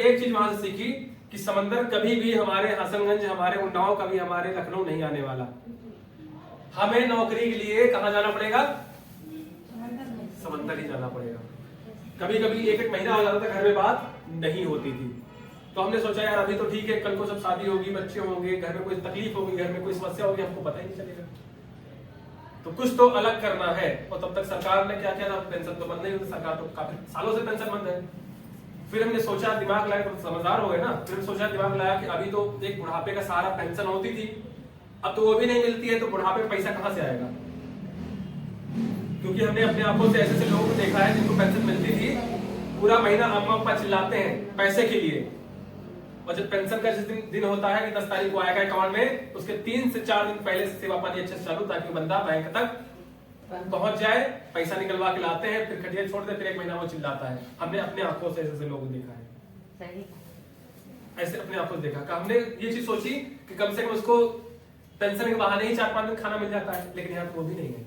एक चीज वहां से सीखी कि समंदर कभी भी हमारे हसनगंज, हमारे उन्नाव, कभी हमारे लखनऊ नहीं आने वाला। हमें नौकरी के लिए कहां जाना पड़ेगा? समंदर ही जाना पड़ेगा। कभी कभी एक महीना हो जाता था, घर में बात नहीं होती थी, तो हमने सोचा यार अभी तो ठीक है, कल को सब शादी होगी, बच्चे होंगे, घर में कोई तकलीफ होगी, घर में कोई समस्या होगी, हमको पता ही नहीं चलेगा, तो कुछ तो अलग करना है। और तब तक सरकार ने क्या किया था, पेंशन तो बंद नहीं हुई, सरकार तो काफी सालों से पेंशन बंद है। फिर हमने सोचा, दिमाग लगाया, तो समझदार हो गए ना, फिर सोचा दिमाग लगाया कि अभी तो एक बुढ़ापे का सहारा पेंशन होती थी, अब तो वो भी नहीं मिलती है, तो बुढ़ापे में पैसा कहां से आएगा? क्योंकि हमने अपने आंखों से ऐसे लोगों को देखा है जिनको पेंशन मिलती थी, पूरा महीना अम्मा अप्पा चिल्लाते हैं पैसे के लिए, और जब पेंशन का जिस दिन होता है कि 10 तारीख को आएगा अकाउंट में, उसके 3 से 4 दिन पहले से सेवा पानी अच्छे से चालू, ताकि बंदा बैंक तक पहुंच जाए, पैसा निकलवा के लाते हैं, फिर खटिया छोड़ दे, फिर 1 महीना वो चिल्लाता है। हमने अपने आंखों से ऐसे लोगों को देखा है, सही, ऐसे अपने आंखों से देखा। हमने ये चीज सोची कि कम से कम उसको पेंशन के बहाने ही 4-5 दिन खाना मिल जाता है, लेकिन यहाँ तो वो भी नहीं है,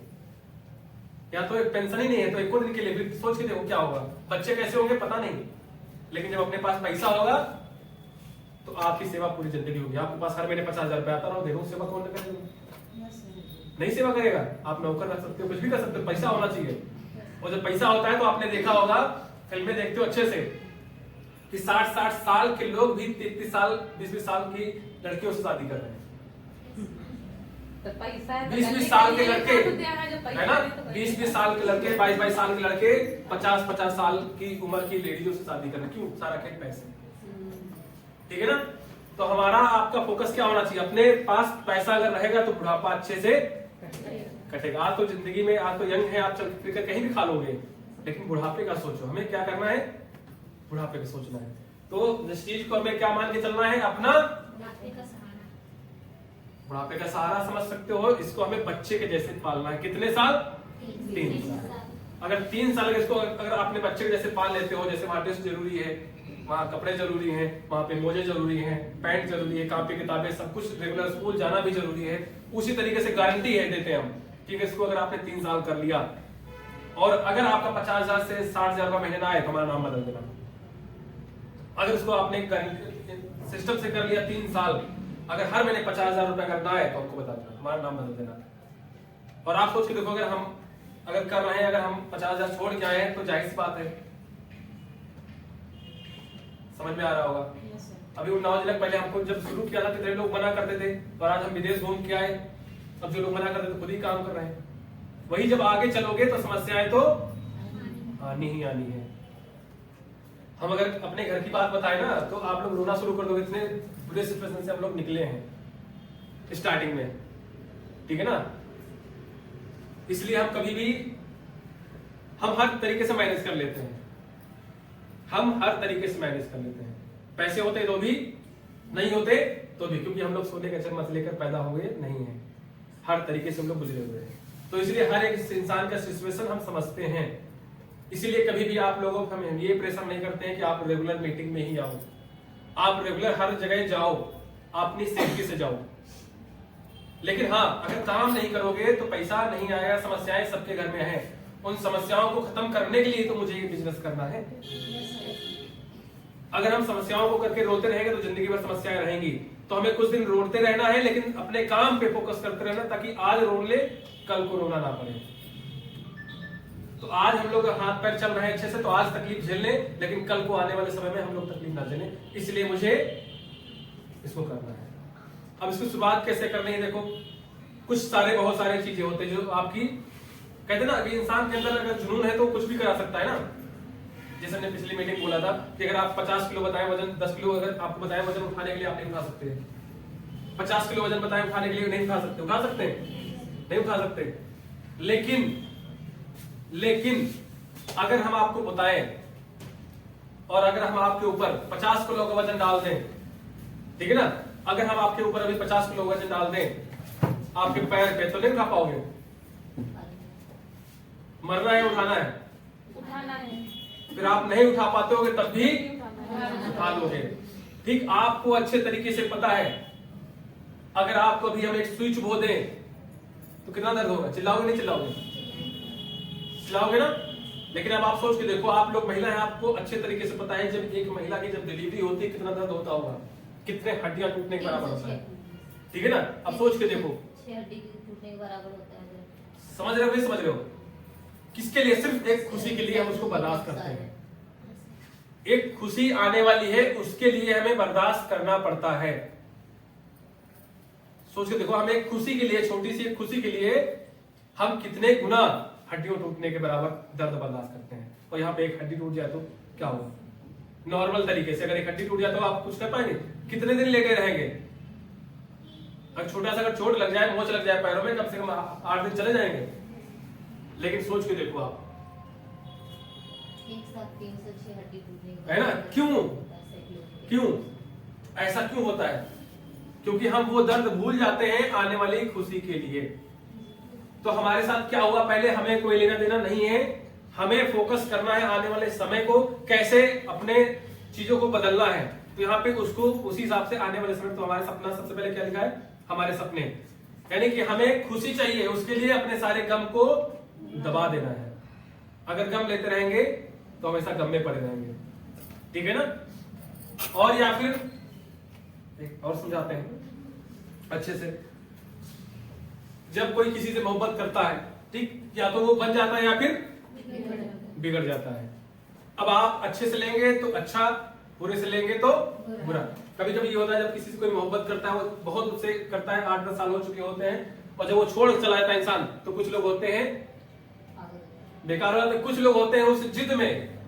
या तो पेंशन ही नहीं है, तो 1 दिन के लिए भी सोच के देखो क्या होगा, बच्चे कैसे होंगे पता नहीं, लेकिन जब अपने पास पैसा होगा तो आपकी सेवा पूरी जिंदगी होगी। आपके पास हर महीने 50,000 रुपया आता रहो, देखो सेवा कौन करेगा? नहीं सेवा करेगा। आप नौकर रख सकते हो, कुछ भी कर सकते हो, पैसा होना चाहिए। और जब पैसा होता है तो आपने देखा होगा, फिल्में देखते हो अच्छे से, कि 60-60 साल के लोग भी 33 साल 20-20 साल की लड़कियों से शादी कर रहे हैं। 20-20 साल के लड़के है ना, 20-20 साल के लड़के, 22-22 साल के लड़के 50-50 साल की उम्र की लेडीजों से शादी कर रहे हैं। क्यों? सारा खेल पैसे, ठीक है ना। तो हमारा आपका फोकस क्या होना चाहिए? अपने पास पैसा अगर रहेगा तो बुढ़ापा अच्छे से कटेगा। आज तो जिंदगी में, आज तो यंग है, आप चल फिर कहीं भी खा लोगे, लेकिन बुढ़ापे का सोचो। हमें क्या करना है? बुढ़ापे का सोचना है। तो इस चीज को हमें क्या मान के चलना है? अपना बुढ़ापे का सहारा समझ सकते हो। इसको हमें बच्चे के जैसे पालना है। कितने साल? 3 साल। अगर 3 साल इसको अगर आपने बच्चे के जैसे पाल लेते हो, जैसे वहां ड्रेस जरूरी है, वहाँ कपड़े जरूरी हैं, वहाँ पे मोजे जरूरी हैं, पैंट जरूरी है, कॉपी किताबें सब कुछ, रेगुलर स्कूल जाना भी जरूरी है, उसी तरीके से गारंटी है देते हैं हम, ठीक है। इसको अगर आपने 3 साल कर लिया, और अगर आपका 50,000 से 60,000 का महीना आए तो हमारा नाम बदल देना। अगर इसको आपने सिस्टम से कर लिया 3 साल, अगर हर महीने 50,000 रुपए करना है तो हमको बता देना, हमारा नाम बदल देना। और आप सोच के देखो, अगर हम अगर कर रहे हैं, अगर हम 50,000 छोड़ के आए हैं तो जाहिर सी बात है, समझ में आ रहा होगा। अभी उन्नाव जिला पहले हमको जब शुरू किया था कितने लोग मना करते थे, और आज हम विदेश घूम के आए, अब जो लोग मना करते थे खुद ही काम कर रहे हैं। वही जब आगे चलोगे तो समस्याएं तो आनी ही आनी है। हम अगर अपने घर की बात बताएं ना, तो आप लोग रोना शुरू कर दोगे, इतने बुरे सिचुएशन से हम लोग निकले हैं स्टार्टिंग में, ठीक है ना। इसलिए हम कभी भी, हम हर तरीके से मैनेज कर लेते हैं, हम हर तरीके से मैनेज कर लेते हैं। पैसे होते तो भी, नहीं होते तो भी, क्योंकि हम लोग सोने का चरम से लेकर पैदा हुए नहीं है, हर तरीके से हम लोग गुजरे हुए हैं। तो इसलिए हर एक इंसान का सिचुएशन हम समझते हैं। इसीलिए कभी भी आप लोगों को हम ये प्रेशर नहीं करते हैं कि आप रेगुलर मीटिंग में ही आओ, आप रेगुलर हर जगह जाओ, अपनी सेफ्टी से जाओ। लेकिन हाँ, अगर काम नहीं करोगे तो पैसा नहीं आएगा, समस्याएं सबके घर में हैं। उन समस्याओं को खत्म करने के लिए तो मुझे ये बिजनेस करना है। अगर हम समस्याओं को करके रोते रहेंगे तो जिंदगी भर समस्याएं रहेंगी। तो हमें कुछ दिन रोते रहना है, लेकिन अपने काम पे फोकस करते रहना, ताकि आज रो ले कल को रोना ना पड़े। तो आज हम लोग हाथ पैर चल रहे हैं अच्छे से, तो आज तकलीफ झेल लें, लेकिन कल को आने वाले समय में हम लोग तकलीफ ना झेलें। इसलिए मुझे इसको करना है। अब इसकी शुरुआत कैसे करनी है? देखो, कुछ बहुत सारे चीजें होते हैं जो आपकी, कहते ना कि इंसान के अंदर अगर जुनून है तो कुछ भी करा सकता है ना। जैसे हमने पिछली मीटिंग बोला था कि अगर आप 50 किलो बताएं वजन, 10 किलो अगर आपको बताएं वजन उठाने के लिए, आप नहीं उठा सकते। 50 किलो वजन बताएं उठाने के लिए, नहीं उठा सकते। उठा सकते हैं? नहीं उठा सकते। लेकिन अगर हम आपको बताएं, और अगर हम आपके ऊपर 50 किलो का वजन डाल दें, ठीक है ना, अगर हम आपके ऊपर अभी 50 किलो वजन डाल दें आपके पैर पे, तो नहीं उठा पाओगे। मरना है, उठाना है? उठाना है। फिर आप नहीं उठा पाते होगे तब भी उठा लोगे। ठीक, आपको अच्छे तरीके से पता है, अगर आपको अभी हम एक स्विच बो दें तो कितना दर्द होगा। चिल्लाओगे नहीं चिल्लाओगे? चिल्लाओगे ना? लेकिन अब आप सोच के देखो, आप लोग महिला हैं, आपको अच्छे तरीके से पता है जब एक महिला की जब डिलीवरी होती है कितना दर्द होता होगा, कितने हड्डियां टूटने के बराबर होता है, ठीक है ना। अब सोच के देखो, 6 हड्डी टूटने के बराबर होता है। समझ रहे हो भाई, समझ रहे हो? किसके लिए? सिर्फ एक खुशी के लिए हम उसको बर्दाश्त करते हैं। एक खुशी आने वाली है, उसके लिए हमें बर्दाश्त करना पड़ता है। सोच के देखो, हम एक खुशी के लिए, छोटी सी एक खुशी के लिए हम कितने गुना हड्डियों टूटने के बराबर दर्द बर्दाश्त करते हैं। और यहाँ पे एक हड्डी टूट जाए तो क्या होगा? नॉर्मल तरीके से अगर एक हड्डी टूट जाए तो आप कुछ कर पाएंगे? कितने दिन लेके रहेंगे? अगर छोटा सा अगर चोट लग जाए, मोच लग जाए पैरों में, कम से कम 8 दिन चले जाएंगे। लेकिन सोच के देखो आप, एक साथ 3 से 6 हड्डी टूटने है ना? क्यों ऐसा क्यों होता है? क्योंकि हम वो दर्द भूल जाते हैं आने वाली खुशी के लिए। तो हमारे साथ क्या हुआ? पहले हमें कोई लेना देना नहीं है, हमें फोकस करना है आने वाले समय को, कैसे अपने चीजों को बदलना है। तो यहाँ पे उसको उसी हिसाब से आने वाले समय, तो हमारे सपना सबसे पहले क्या लिखा है? हमारे सपने, यानी कि हमें खुशी चाहिए, उसके लिए अपने सारे गम को दबा देना है। अगर गम लेते रहेंगे तो हमेशा गम में पड़े रहेंगे, ठीक है ना। और या फिर एक और समझाते हैं अच्छे से, जब कोई किसी से मोहब्बत करता है, ठीक, या तो वो बन जाता है या फिर बिगड़ जाता है। अब आप अच्छे से लेंगे तो अच्छा, बुरे से लेंगे तो बुरा। कभी कभी ये होता है जब किसी से कोई मोहब्बत करता है, वो बहुत उससे करता है, 8-10 साल हो चुके होते हैं, और जब वो छोड़ चला जाता है इंसान, तो कुछ लोग होते हैं बेकार हो जाते हैं, कुछ लोग होते हैं उस जिद में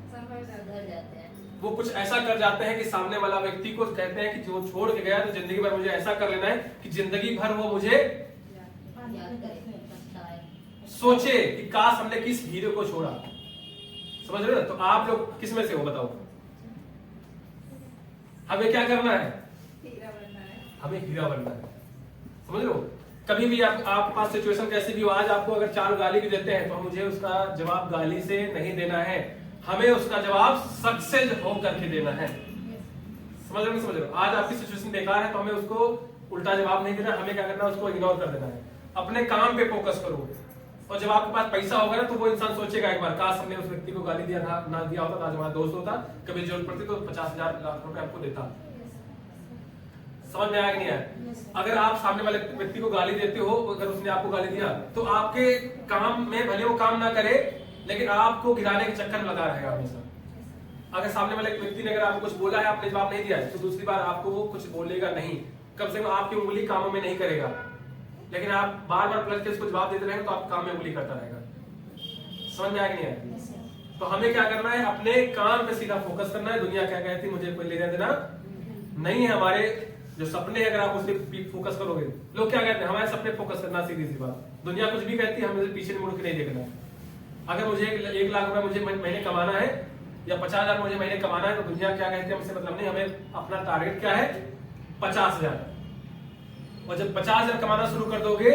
वो कुछ ऐसा कर जाते हैं कि सामने वाला व्यक्ति को कहते हैं कि जो छोड़ के गया तो जिंदगी भर मुझे ऐसा कर लेना है कि जिंदगी भर वो मुझे सोचे कि काश हमने किस हीरो को छोड़ा। समझ रहे हो? तो आप लोग किस में से हो बताओ? हमें क्या करना है? हमें हीरा बनना है। समझ रहे हो? कभी भी आपके पास सिचुएशन कैसी भी हो, आज आपको अगर 4 गाली भी देते हैं तो मुझे उसका जवाब गाली से नहीं देना है, हमें उसका जवाब सक्सेस हो करके देना है। समझ रहे हो? समझ रहे हो? आज आपकी सिचुएशन बेकार है तो हमें उसको उल्टा जवाब नहीं देना, हमें क्या करना है? उसको इग्नोर कर देना है। अपने काम पे फोकस करो, और जब आपके पास पैसा होगा ना तो वो इंसान सोचेगा एक बार, काश हमने उस व्यक्ति को गाली दिया था, ना दिया होता, आज हमारा दोस्त होता, कभी जरूरत पड़ती तो 50,000 लाख रुपए आपको देता। समझ में आया कि नहीं आया? अगर आप सामने वाले व्यक्ति को गाली देते हो, अगर उसने आपको गाली दिया, तो आपके काम में भले वो काम ना करे, लेकिन आपको गिराने के चक्कर में लगा रहेगा हमेशा। अगर सामने वाले व्यक्ति ने अगर आपको कुछ बोला है, आपने जवाब नहीं दिया है, तो दूसरी बार आपको वो कुछ बोलेगा नहीं, कम से कम आपकी उंगली कामों में नहीं करेगा। लेकिन आप बार बार पलट के उसको जवाब देते रहेंगे तो आप काम में उंगली करता रहेगा। समझ में आया कि नहीं आया? तो हमें क्या करना है? अपने काम पे सीधा फोकस करना है। दुनिया क्या कहती है मुझे कोई लेना देना नहीं है। हमारे जो सपने, अगर आप उस पर फोकस करोगे, लोग क्या कहते हैं? हमारे सपने फोकस करना, सीधी सी बात। दुनिया कुछ भी कहती है, हमें पीछे मुड़ के नहीं देखना। अगर मुझे 1 लाख रुपए मुझे महीने कमाना है या 50,000 मुझे महीने कमाना है, तो दुनिया क्या कहती है हमसे मतलब नहीं, हमें अपना टारगेट क्या है? 50,000। और जब 50,000 कमाना शुरू कर दोगे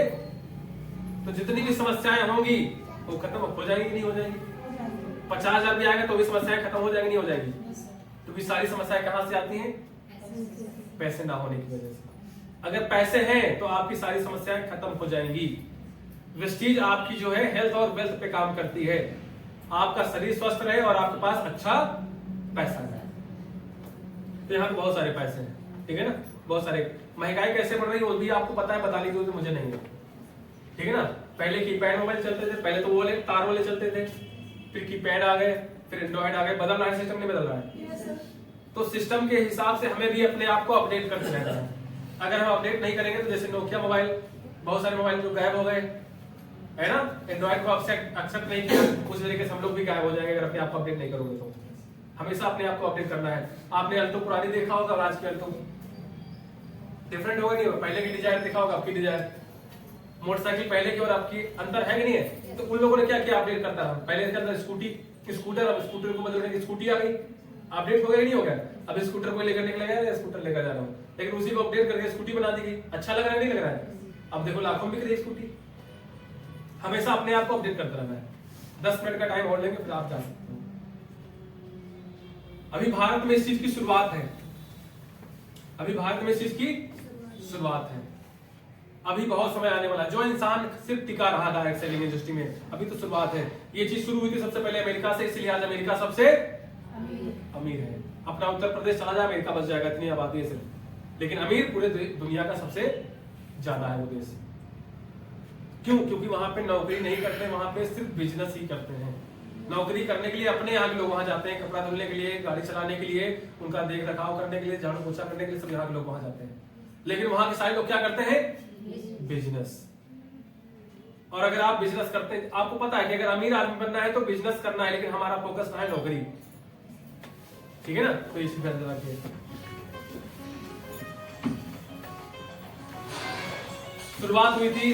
तो जितनी भी समस्याएं होंगी वो खत्म हो जाएगी, नहीं हो जाएगी? 50,000 भी आएगा तो भी समस्याएं खत्म हो जाएगी, नहीं हो जाएगी? क्योंकि सारी समस्याएं कहां से आती हैं? पैसे ना होने की वजह से। अगर पैसे हैं तो आपकी सारी समस्याएं खत्म हो जाएंगी। वेस्टीज आपकी जो है हेल्थ और वेल्थ पे काम करती है। आपका शरीर स्वस्थ रहे और आपके पास अच्छा पैसा है। तो यहाँ पे बहुत सारे पैसे हैं, ठीक है ना? बहुत सारे। महंगाई कैसे बढ़ रही है वो भी आपको पता है, बता लीजिए, तो मुझे नहीं है, ठीक है ना? पहले कीपैड मोबाइल चलते थे, पहले तो वो वाले तार वाले चलते थे, फिर कीपैड आ गए, फिर एंड्रॉइड आ गए। बदल रहा है सिस्टम, नहीं बदल रहा है? तो सिस्टम के हिसाब से हमें भी अपने आप को अपडेट करते रहना है। अगर हम अपडेट नहीं करेंगे तो जैसे नोकिया मोबाइल, बहुत सारे मोबाइल जो गायब हो गए, है ना? एंड्रॉइड को एक्सेप्ट नहीं किया, उस तरीके से हम लोग भी गायब हो जाएंगे अगर अपने आप को अपडेट नहीं करोगे तो। हमेशा अपने आप को अपडेट करना है। आपने अल्टो पुरानी देखा होगा और आज की अल्टो डिफरेंट होगा, नहीं होगा? पहले की डिजायर देखा होगा, आपकी डिजायर, मोटरसाइकिल पहले की और आपकी अंतर है कि नहीं है? तो उन लोगों ने क्या किया? अपडेट करता है। पहले इसके अंदर स्कूटर, अब स्कूटर को बदल के स्कूटी आ गई। अपडेट हो गया नहीं हो गया? अब स्कूटर को लेकर निकल गया, स्कूटर लेकर जा रहा हूँ, लेकिन उसी को अपडेट करके स्कूटी बना दी गई। अच्छा लग रहा है, नहीं लग रहा है? अब देखो लाखों में बिक रही है स्कूटी। हमेशा अपने आप को अपडेट करते रहना है। 10 मिनट का टाइम और लेंगे, फिर आप जा सकते हो। अभी भारत में इस चीज की शुरुआत है, अभी भारत में इस चीज की शुरुआत है। अभी बहुत समय आने वाला है जो इंसान सिर्फ टिका रहा डायरेक्ट सेलिंग इंडस्ट्री में, अभी तो शुरुआत है। ये चीज शुरू हुई थी सबसे पहले अमेरिका से, इसलिए आज अमेरिका सबसे अमीर है। अपना उत्तर प्रदेश चला जाए अमेरिका बच जाएगा, इतनी आबादी है सिर्फ, लेकिन अमीर पूरे दुनिया का सबसे ज्यादा है वो देश। क्यों? क्योंकि वहां पे नौकरी नहीं करते, वहां पे सिर्फ बिजनेस ही करते हैं। नौकरी करने के लिए अपने यहाँ के लोग वहां जाते हैं, कपड़ा धुलने के लिए, गाड़ी चलाने के लिए, उनका देख रखाव करने के लिए, झाड़ू पोछा करने के लिए, सब यहाँ के लोग वहां जाते हैं। लेकिन वहां के सारे लोग क्या करते हैं? बिजनेस। और अगर आप बिजनेस करते हैं, आपको पता है कि अगर अमीर आदमी बनना है तो बिजनेस करना है, लेकिन हमारा फोकस कहाँ है? नौकरी। ठीक है ना? तो इसी तरह रखिए। शुरुआत हुई थी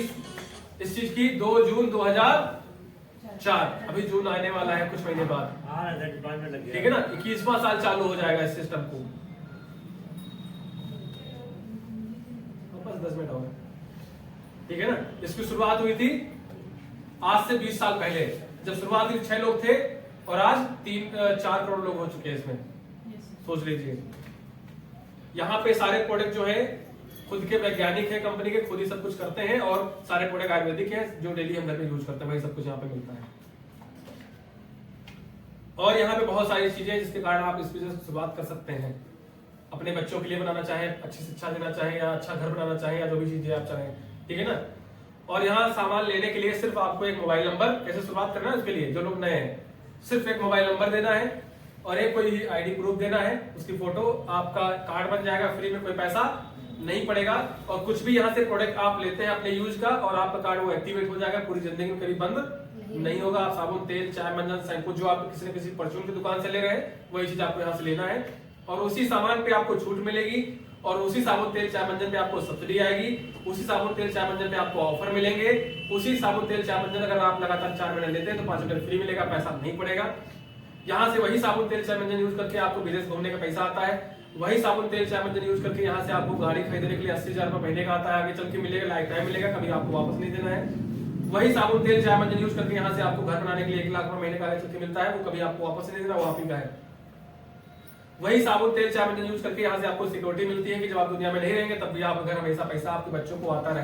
इस चीज की 2 जून 2004, अभी जून आने वाला है कुछ महीने बाद, ठीक है ना? 21वां साल चालू हो जाएगा इस सिस्टम को। बस 10 मिनट हो गए, ठीक है ना? इसकी शुरुआत हुई थी आज से 20 साल पहले, जब शुरुआत हुई 6 लोग थे और आज 3-4 करोड़ लोग हो चुके हैं इसमें। सोच लीजिए, यहाँ पे सारे प्रोडक्ट जो है खुद के वैज्ञानिक है कंपनी के, खुद ही सब कुछ करते हैं, और सारे प्रोडक्ट आयुर्वेदिक है जो डेली हम घर में यूज करते हैं, वही सब कुछ यहाँ पे मिलता है। और यहाँ पे बहुत सारी चीजें जिसके कारण आप इस बिजनेस की शुरुआत कर सकते हैं। अपने बच्चों के लिए बनाना चाहें, अच्छी शिक्षा देना चाहें, या अच्छा घर बनाना चाहें, या जो भी चीजें आप चाहें, ठीक है ना? और यहाँ सामान लेने के लिए सिर्फ आपको एक मोबाइल नंबर, कैसे शुरुआत करना है उसके लिए जो लोग नए हैं, सिर्फ एक मोबाइल नंबर देना है और एक कोई आईडी प्रूफ देना है, उसकी फोटो, आपका कार्ड बन जाएगा फ्री में, कोई पैसा नहीं पड़ेगा। और कुछ भी यहाँ से प्रोडक्ट आप लेते हैं अपने यूज का और आपका कार्ड वो एक्टिवेट हो जाएगा, पूरी जिंदगी में कभी बंद नहीं होगा। आप साबुन, तेल, चाय, मंजन, शैम्पू जो आप किसी न किसी परचून की दुकान से ले रहे हैं, वही चीज आपको यहाँ से लेना है, और उसी सामान पे आपको छूट मिलेगी, और उसी साबुन, तेल, चाय, मंजन पे आपको सब्सिडी आएगी, उसी साबुन, तेल, चाय, मंजन पे आपको ऑफर मिलेंगे, उसी साबुन, तेल, चाय, मंजन अगर आप लगातार 4 महीने लेते हैं तो 5 रुपए फ्री मिलेगा, पैसा नहीं पड़ेगा। यहाँ से वही साबुन, तेल, चाय, मंजन यूज करके आपको विदेश घूमने का पैसा आता है, वही साबुन, तेल, चाय, मंजन यूज करके यहाँ से आपको गाड़ी खरीदने के लिए 80,000 रुपए महीने का आता है, आगे चल के मिलेगा, लाइफ टाइम मिलेगा, कभी आपको वापस नहीं देना है। वही साबुन, तेल, चाय, मंजन यूज करके यहाँ से आपको घर बनाने के लिए 1 लाख रुपए महीने का आगे चल के मिलता है, वो कभी आपको वापस नहीं देना, वो आप ही का है। वही साबुन, तेल, चाय, मंजन यूज करके यहाँ से आपको सिक्योरिटी मिलती है कि जब आप दुनिया में नहीं रहेंगे तब भी आप घर हमेशा पैसा आपके बच्चों को आता रहे।